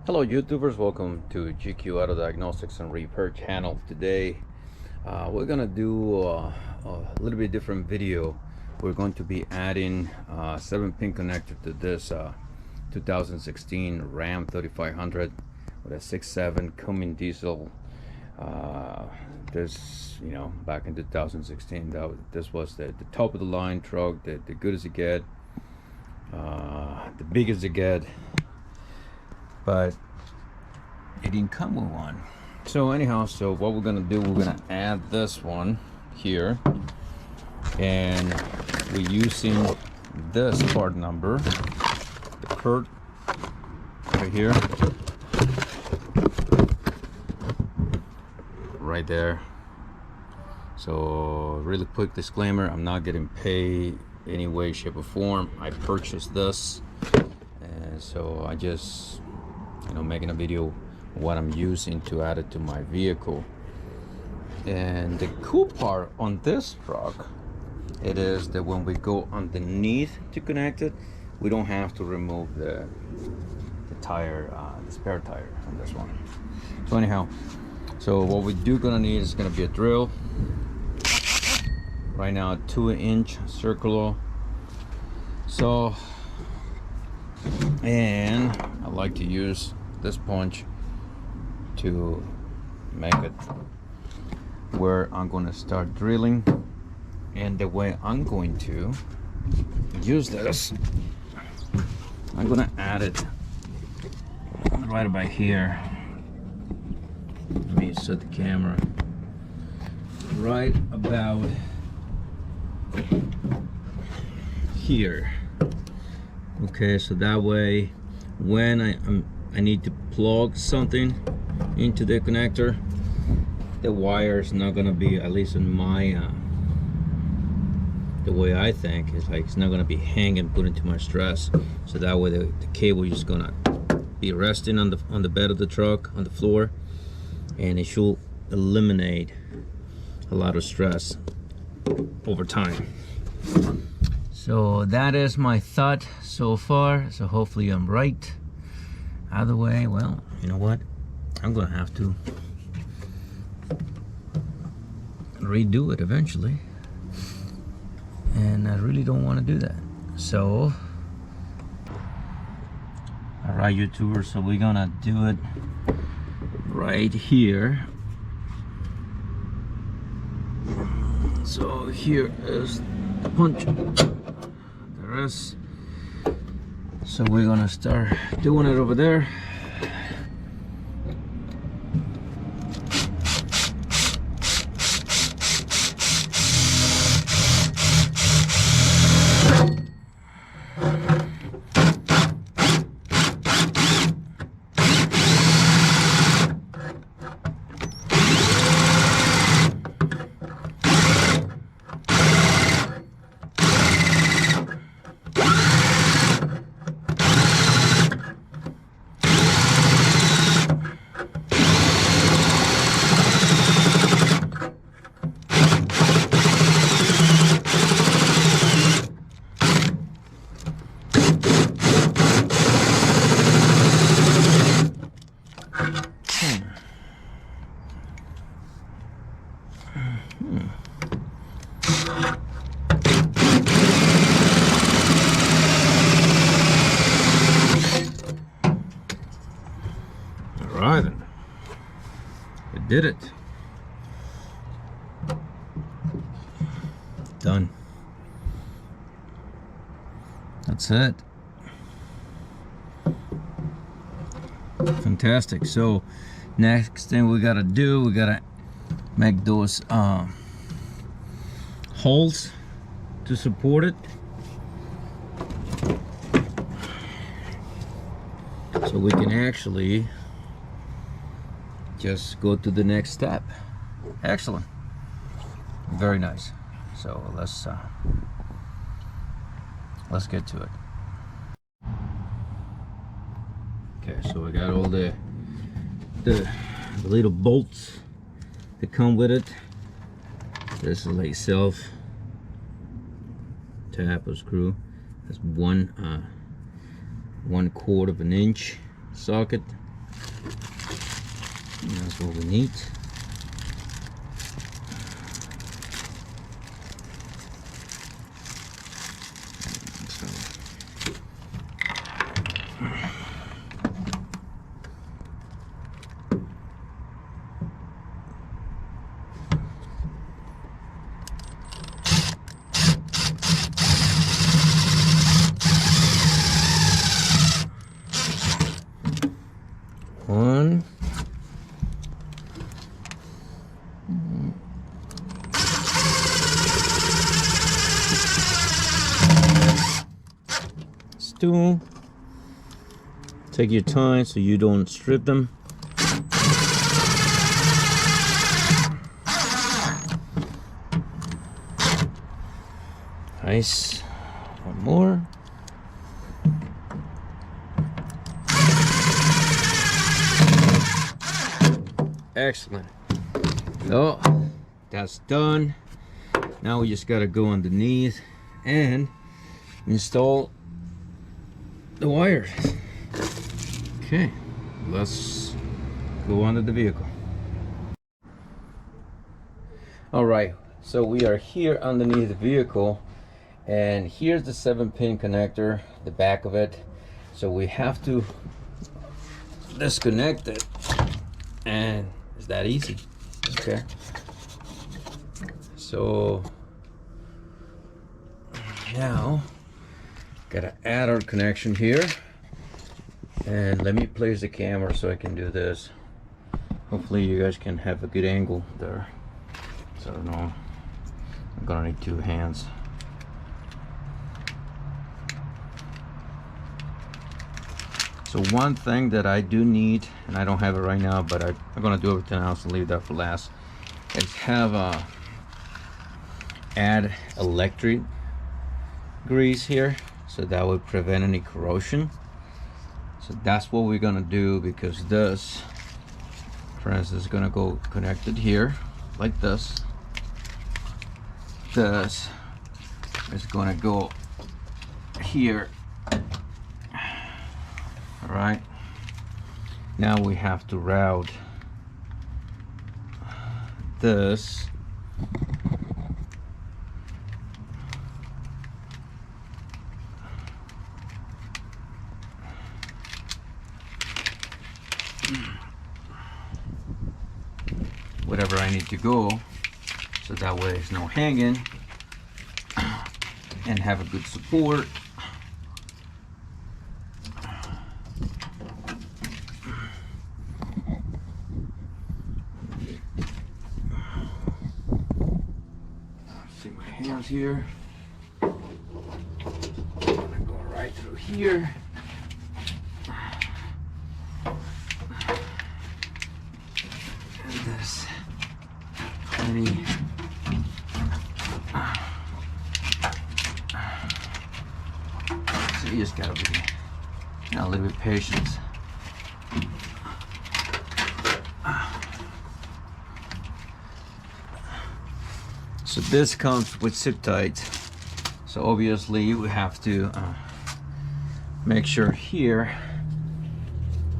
Hello YouTubers, welcome to GQ Auto Diagnostics and Repair channel. Today we're gonna do a little bit different video. We're going to be adding 7-pin connector to this 2016 Ram 3500 with a 6.7 Cummins diesel. This, back in 2016, this was the top of the line truck, the good as it get, the biggest it get. But it didn't come with one. So anyhow, so what we're gonna do, we're gonna add this one here, and we're using this part number, the port right here, right there. So really quick disclaimer, I'm not getting paid any way, shape or form. I purchased this, and so I just making a video what I'm using to add it to my vehicle. And the cool part on this truck, it is that when we go underneath to connect it, we don't have to remove the tire, the spare tire on this one. So anyhow, so what we do gonna need is gonna be a drill. Right now, a 2-inch circular. So, and I like to use this punch to make it where I'm going to start drilling. And the way I'm going to use this, I'm going to add it right about here. Let me set the camera right about here. Okay, so that way when I need to plug something into the connector, the wire is not gonna be, at least in my the way I think, is like it's not gonna be hanging, putting too much stress. So that way the cable is just gonna be resting on the bed of the truck, on the floor, and it should eliminate a lot of stress over time. So that is my thought so far. So hopefully I'm right. Either way, well, you know what? I'm gonna have to redo it eventually. And I really don't want to do that. So, alright YouTubers, so we're gonna do it right here. So here is the punch. There is. So we're gonna start doing it over there. Alright then, we did it. Done. That's it. Fantastic. So next thing we gotta do, we gotta make those holes to support it, so we can actually just go to the next step. Excellent. Very nice. So let's get to it. Okay, so we got all the little bolts that come with it. This is like self tap or screw. That's 1/4 of an inch socket. And that's what we need. One. Two. Take your time so you don't strip them. Nice. One more. Excellent. So that's done. Now we just gotta go underneath and install the wires. Okay, let's go under the vehicle. All right, so we are here underneath the vehicle, and here's the 7-pin connector, the back of it. So we have to disconnect it, and it's that easy. Okay, so now gotta add our connection here, and let me place the camera so I can do this. Hopefully you guys can have a good angle there. So I don't know, I'm gonna need 2 hands. So one thing that I do need, and I don't have it right now, but I'm gonna do everything else and leave that for last, is have a add electric grease here, so that would prevent any corrosion. So that's what we're gonna do, because this, for instance, is gonna go connected here like this. This is gonna go here. All right, now we have to route this whatever I need to go, so that way there's no hanging, and have a good support. See my hands here. I'm gonna go right through here. And this plenty. So you just gotta be a little bit patient. So this comes with zip ties. So obviously we have to make sure here.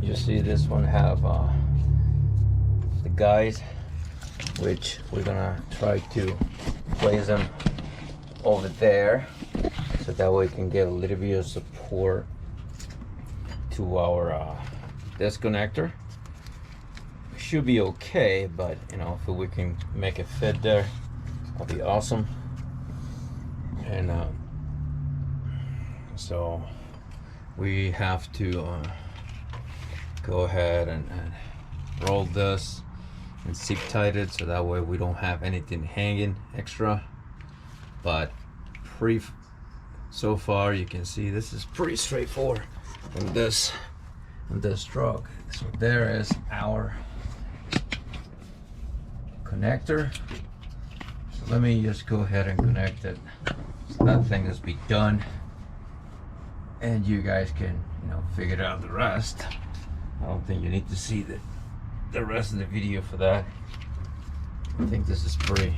You see this one have the guys, which we're gonna try to place them over there, so that way we can get a little bit of support to our disconnector. Should be okay, but you know, if we can make it fit there, that'll be awesome. And so we have to go ahead and roll this and zip tight it, so that way we don't have anything hanging extra. But so far you can see this is pretty straightforward in this truck. So there is our connector. So let me just go ahead and connect it, so that thing is be done, and you guys can, you know, figure out the rest. I don't think you need to see the rest of the video for that. I think this is pretty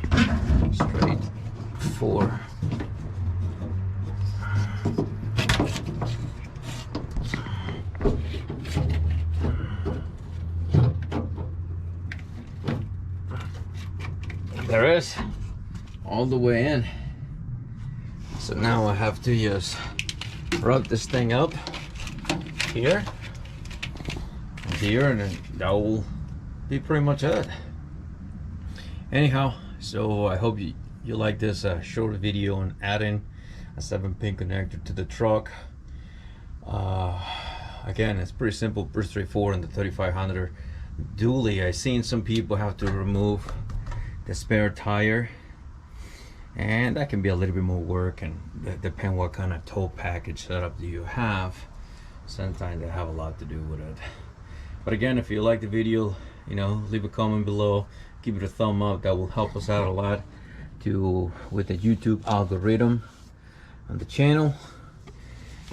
straightforward. there it is, all the way in. So now I have to just rub this thing up here and here, and then that will be pretty much it. Anyhow, so I hope you like this short video on adding a 7-pin connector to the truck. Again, it's pretty simple, pretty straightforward in the 3500 dually. I've seen some people have to remove the spare tire, and that can be a little bit more work, and depend what kind of tow package setup do you have. Sometimes they have a lot to do with it. But again, if you like the video, you know, leave a comment below, give it a thumb up. That will help us out a lot with the YouTube algorithm on the channel.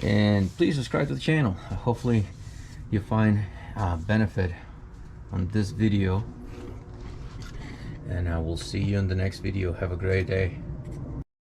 And please subscribe to the channel. Hopefully you find benefit on this video, and I will see you in the next video. Have a great day.